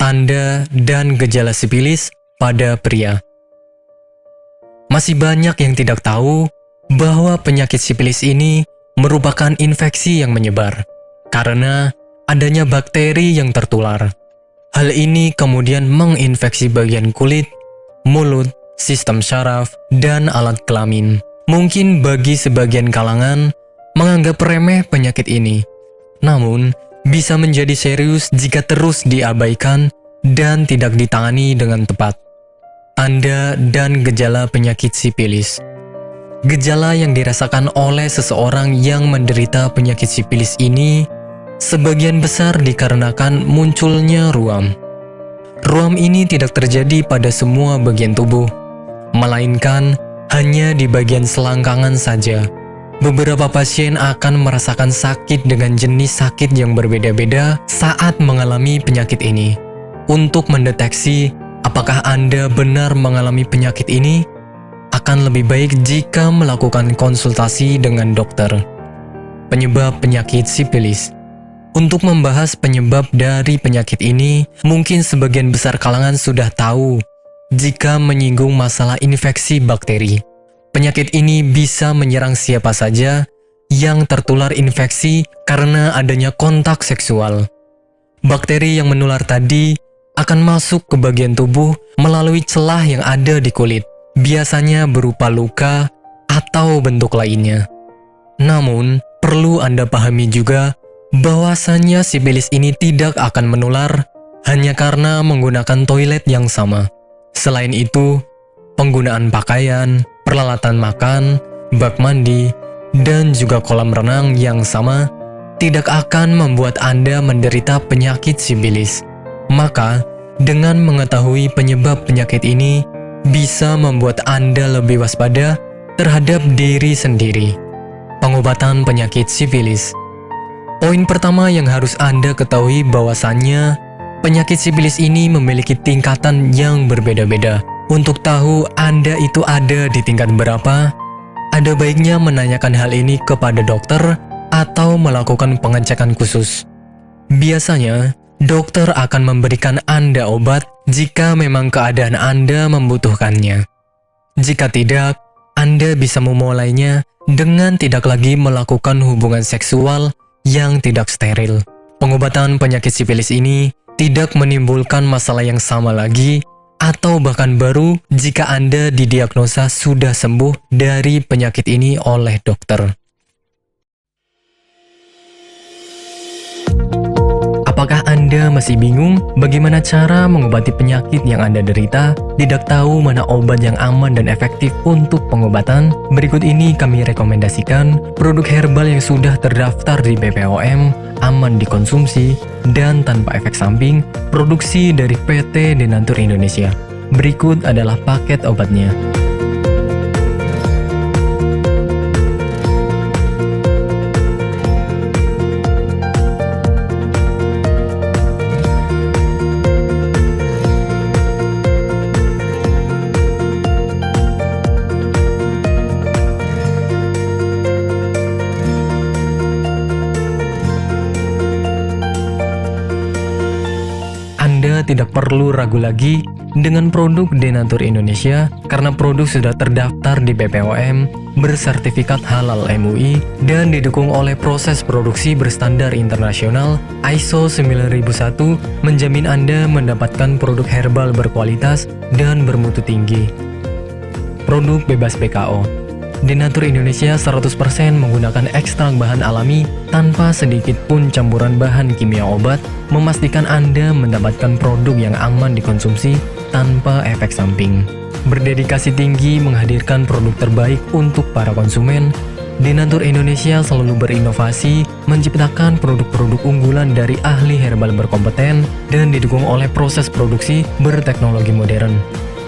tanda dan gejala sifilis pada pria. Masih banyak yang tidak tahu bahwa penyakit sifilis ini merupakan infeksi yang menyebar karena adanya bakteri yang tertular. Hal ini kemudian menginfeksi bagian kulit, mulut, sistem syaraf, dan alat kelamin. Mungkin bagi sebagian kalangan menganggap remeh penyakit ini, namun bisa menjadi serius jika terus diabaikan dan tidak ditangani dengan tepat. Tanda dan gejala penyakit sifilis. Gejala yang dirasakan oleh seseorang yang menderita penyakit sifilis ini sebagian besar dikarenakan munculnya ruam. Ruam ini tidak terjadi pada semua bagian tubuh, melainkan hanya di bagian selangkangan saja. Beberapa pasien akan merasakan sakit dengan jenis sakit yang berbeda-beda saat mengalami penyakit ini. Untuk mendeteksi apakah Anda benar mengalami penyakit ini, akan lebih baik jika melakukan konsultasi dengan dokter. Penyebab penyakit sifilis. Untuk membahas penyebab dari penyakit ini, mungkin sebagian besar kalangan sudah tahu jika menyinggung masalah infeksi bakteri. Penyakit ini bisa menyerang siapa saja yang tertular infeksi karena adanya kontak seksual. Bakteri yang menular tadi akan masuk ke bagian tubuh melalui celah yang ada di kulit, biasanya berupa luka atau bentuk lainnya. Namun, perlu Anda pahami juga bahwasannya sifilis ini tidak akan menular hanya karena menggunakan toilet yang sama. Selain itu, penggunaan pakaian, peralatan makan, bak mandi, dan juga kolam renang yang sama tidak akan membuat Anda menderita penyakit sifilis. Maka, dengan mengetahui penyebab penyakit ini, bisa membuat Anda lebih waspada terhadap diri sendiri. Pengobatan penyakit sifilis. Poin pertama yang harus Anda ketahui bahwasannya penyakit sifilis ini memiliki tingkatan yang berbeda-beda. Untuk tahu Anda itu ada di tingkat berapa, ada baiknya menanyakan hal ini kepada dokter atau melakukan pengecekan khusus. Biasanya, dokter akan memberikan Anda obat jika memang keadaan Anda membutuhkannya. Jika tidak, Anda bisa memulainya dengan tidak lagi melakukan hubungan seksual yang tidak steril. Pengobatan penyakit sifilis ini tidak menimbulkan masalah yang sama lagi atau bahkan baru jika Anda didiagnosa sudah sembuh dari penyakit ini oleh dokter. Apakah Anda masih bingung bagaimana cara mengobati penyakit yang Anda derita? Tidak tahu mana obat yang aman dan efektif untuk pengobatan? Berikut ini kami rekomendasikan produk herbal yang sudah terdaftar di BPOM, aman dikonsumsi, dan tanpa efek samping, produksi dari PT Denatur Indonesia. Berikut adalah paket obatnya. Anda tidak perlu ragu lagi dengan produk Denatur Indonesia karena produk sudah terdaftar di BPOM, bersertifikat halal MUI, dan didukung oleh proses produksi berstandar internasional ISO 9001, menjamin Anda mendapatkan produk herbal berkualitas dan bermutu tinggi. Produk bebas PKO. Denatur Indonesia 100% menggunakan ekstrak bahan alami tanpa sedikit pun campuran bahan kimia obat, memastikan Anda mendapatkan produk yang aman dikonsumsi tanpa efek samping. Berdedikasi tinggi menghadirkan produk terbaik untuk para konsumen, Denatur Indonesia selalu berinovasi, menciptakan produk-produk unggulan dari ahli herbal berkompeten dan didukung oleh proses produksi berteknologi modern.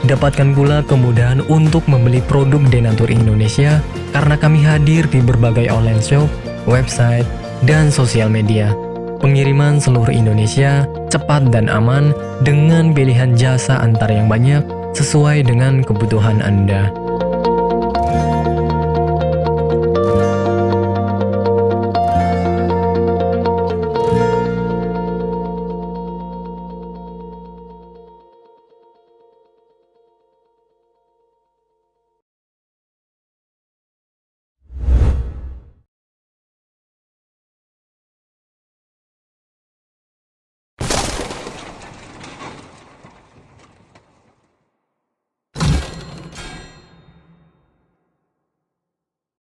Dapatkan pula kemudahan untuk membeli produk Denatur Indonesia karena kami hadir di berbagai online shop, website, dan sosial media. Pengiriman seluruh Indonesia cepat dan aman dengan pilihan jasa antar yang banyak sesuai dengan kebutuhan Anda.